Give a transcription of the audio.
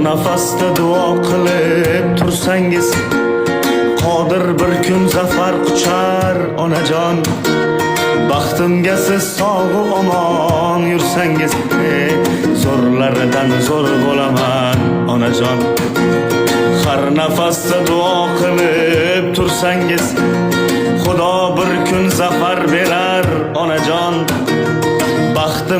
nafasda duo qilib tursangiz, qodir bir kun zafar quchar onajon. Baxtimga siz sog'u omon yursangiz, zo'rlaridan zo'r bo'laman onajon. Har nafasda duo qilib tursangiz, Xudo bir kun zafar berar onajon.